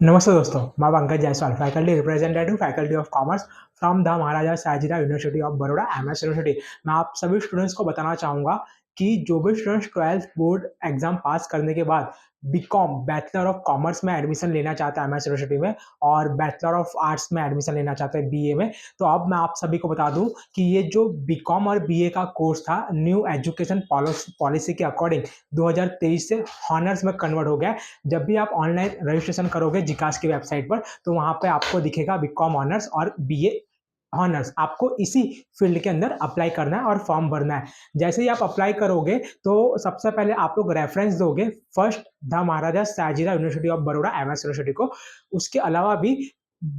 नमस्ते दोस्तों, मैं Pankaj Jaiswal, faculty representative faculty of commerce from the Maharaja Sayajirao university of Baroda MS university. मैं आप सभी स्टूडेंट्स को बताना चाहूँगा कि जो भी स्टूडेंट्स 12th बोर्ड एग्जाम पास करने के बाद बीकॉम बैचलर ऑफ कॉमर्स में एडमिशन लेना चाहता है एमएस यूनिवर्सिटी में और बैचलर ऑफ आर्ट्स में एडमिशन लेना चाहता है बीए में, तो अब मैं आप सभी को बता दूं कि ये जो बीकॉम और बीए का कोर्स था न्यू एजुकेशन पॉलिसी के अकॉर्डिंग 2023 से हॉनर्स में कन्वर्ट हो गया है। जब भी आप ऑनलाइन रजिस्ट्रेशन करोगे जिकास की वेबसाइट पर, तो वहाँ पे आपको दिखेगा बीकॉम ऑनर्स और बीए ऑनर्स। आपको इसी फील्ड के अंदर अप्लाई करना है और फॉर्म भरना है। जैसे ही आप अप्लाई करोगे तो सबसे पहले आप लोग रेफरेंस दोगे first the Maharaja Sayajirao university of Baroda MS university को। उसके अलावा भी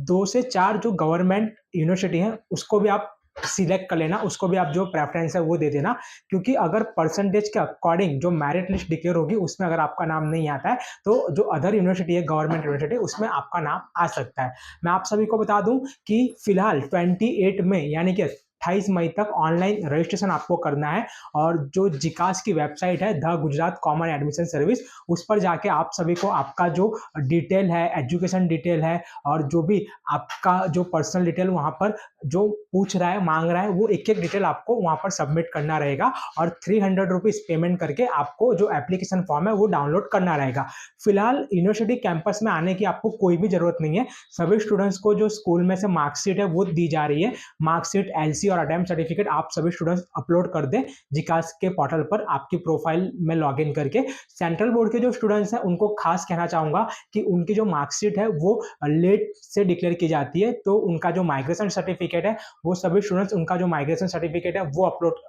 2 से 4 जो गवर्नमेंट यूनिवर्सिटी है उसको भी आप सिलेक्ट कर लेना, उसको भी आप जो प्रेफरेंस है वो दे देना, क्योंकि अगर परसेंटेज के अकॉर्डिंग जो मेरिट लिस्ट डिक्लेयर होगी उसमें अगर आपका नाम नहीं आता है तो जो अदर यूनिवर्सिटी है गवर्नमेंट यूनिवर्सिटी उसमें आपका नाम आ सकता है। मैं आप सभी को बता दूं कि फिलहाल 28 में यानी कि 28 मई तक ऑनलाइन रजिस्ट्रेशन आपको करना है और जो जिकास की वेबसाइट है the Gujarat common admission service, उस पर जाके आप सभी को आपका जो डिटेल है, एजुकेशन डिटेल है और जो भी आपका जो पर्सनल डिटेल वहाँ पर जो पूछ रहा है, मांग रहा है, वो एक एक डिटेल आपको वहाँ पर सबमिट करना रहेगा और 300 रुपीज़ पेमेंट करके आपको जो एप्लीकेशन फॉर्म है वो डाउनलोड करना रहेगा। फिलहाल यूनिवर्सिटी कैंपस में आने की आपको कोई भी जरूरत नहीं है। सभी स्टूडेंट्स को जो स्कूल में से मार्कशीट है वो दी जा रही है। मार्कशीट, एलसी और अटेम्प्ट सर्टिफिकेट आप सभी स्टूडेंट्स अपलोड कर दें जिकास के पोर्टल पर आपकी प्रोफाइल में लॉग इन करके। सेंट्रल बोर्ड के जो स्टूडेंट्स हैं उनको खास कहना चाहूंगा कि उनकी जो मार्कशीट है वो लेट से डिक्लेयर की जाती है, तो उनका जो माइग्रेशन सर्टिफिकेट है वो सभी स्टूडेंट्स उनका जो माइग्रेशन सर्टिफिकेट है वो अपलोड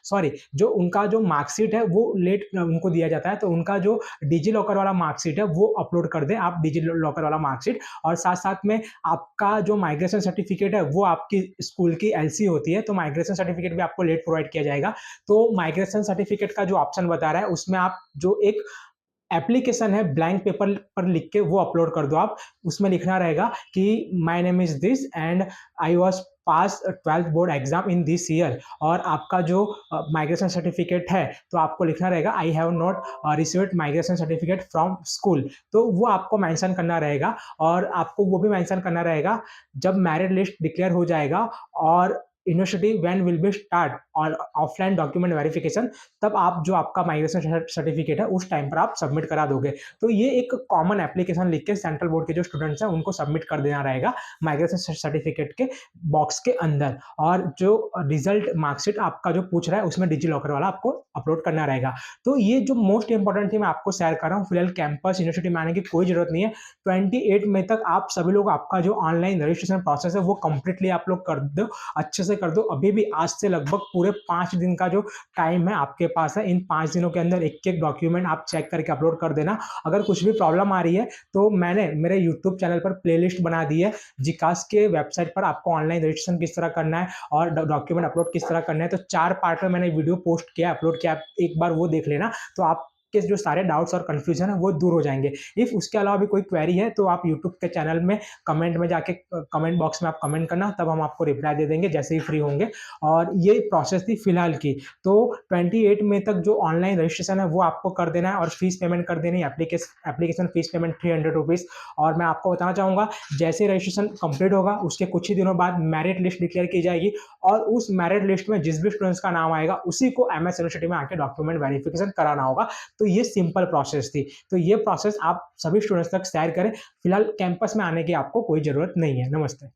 सॉरी जो उनका जो मार्कशीट है वो लेट उनको दिया जाता है, तो उनका जो डिजी लॉकर वाला मार्कशीट है वो अपलोड कर दें आप, डिजी लॉकर वाला मार्कशीट। और साथ साथ में आपका जो माइग्रेशन सर्टिफिकेट है वो आपकी स्कूल की एलसी होती है, तो माइग्रेशन सर्टिफिकेट भी आपको लेट प्रोवाइड किया जाएगा। तो माइग्रेशन सर्टिफिकेट का जो ऑप्शन बता रहा है उसमें आप जो एक एप्लीकेशन है ब्लैंक पेपर पर लिख के वो अपलोड कर दो आप। उसमें लिखना रहेगा कि my name is this and I was pass 12th board exam in this year, और आपका जो माइग्रेशन सर्टिफिकेट है तो आपको लिखना रहेगा I have not received migration certificate from school, तो वो आपको मेंशन करना रहेगा। और आपको वो भी मेंशन करना रहेगा जब मेरिट लिस्ट डिक्लेयर हो जाएगा और university when will be start और ऑफलाइन डॉक्यूमेंट वेरिफिकेशन, तब आप जो आपका माइग्रेशन सर्टिफिकेट है उस टाइम पर आप सबमिट करा दोगे। तो ये एक कॉमन एप्लीकेशन लिख के सेंट्रल बोर्ड के जो स्टूडेंट्स हैं उनको सबमिट कर देना रहेगा माइग्रेशन सर्टिफिकेट के बॉक्स के अंदर। और जो रिजल्ट मार्कशीट आपका जो पूछ रहा है उसमें डिजी लॉकर वाला आपको अपलोड करना रहेगा। तो ये जो मोस्ट इंपॉर्टेंट थी मैं आपको शेयर कर रहा हूँ। फिलहाल कैंपस यूनिवर्सिटी में आने की कोई जरूरत नहीं है। 28 मई तक आप सभी लोग आपका जो ऑनलाइन रजिस्ट्रेशन प्रोसेस है वो कंप्लीटली आप लोग कर दो, अच्छे से कर दो। अभी भी आज से लगभग पूरे 5 दिन का जो टाइम है आपके पास है। इन 5 दिनों के अंदर एक एक डॉक्यूमेंट आप चेक करके अपलोड कर देना। अगर कुछ भी प्रॉब्लम आ रही है तो मैंने मेरे यूट्यूब चैनल पर प्लेलिस्ट बना दी है। जिकास के वेबसाइट पर आपको ऑनलाइन रजिस्ट्रेशन किस तरह करना है और डॉक्यूमेंट अपलोड किस तरह करना है, तो 4 पार्ट में मैंने वीडियो पोस्ट किया, अपलोड किया, एक बार वो देख लेना तो आप के जो सारे डाउट्स और कंफ्यूजन है वो दूर हो जाएंगे। इफ उसके अलावा भी कोई क्वेरी है तो आप यूट्यूब के चैनल में कमेंट में जाके कमेंट बॉक्स में आप कमेंट करना, तब हम आपको रिप्लाई दे देंगे जैसे ही फ्री होंगे। और ये प्रोसेस थी फिलहाल की। तो 28 मई तक जो ऑनलाइन रजिस्ट्रेशन है वो आपको कर देना है और फीस पेमेंट कर देनी है, एप्लीकेशन फीस पेमेंट 300 रुपीज़। और मैं आपको बताना चाहूँगा जैसे रजिस्ट्रेशन कंप्लीट होगा उसके कुछ ही दिनों बाद मेरिट लिस्ट डिक्लेयर की जाएगी और उस मेरिट लिस्ट में जिस भी स्टूडेंट्स का नाम आएगा उसी को एमएस यूनिवर्सिटी में आके डॉक्यूमेंट वेरिफिकेशन कराना होगा। तो ये सिंपल प्रोसेस थी। तो ये प्रोसेस आप सभी स्टूडेंट्स तक शेयर करें। फिलहाल कैंपस में आने की आपको कोई जरूरत नहीं है। नमस्ते।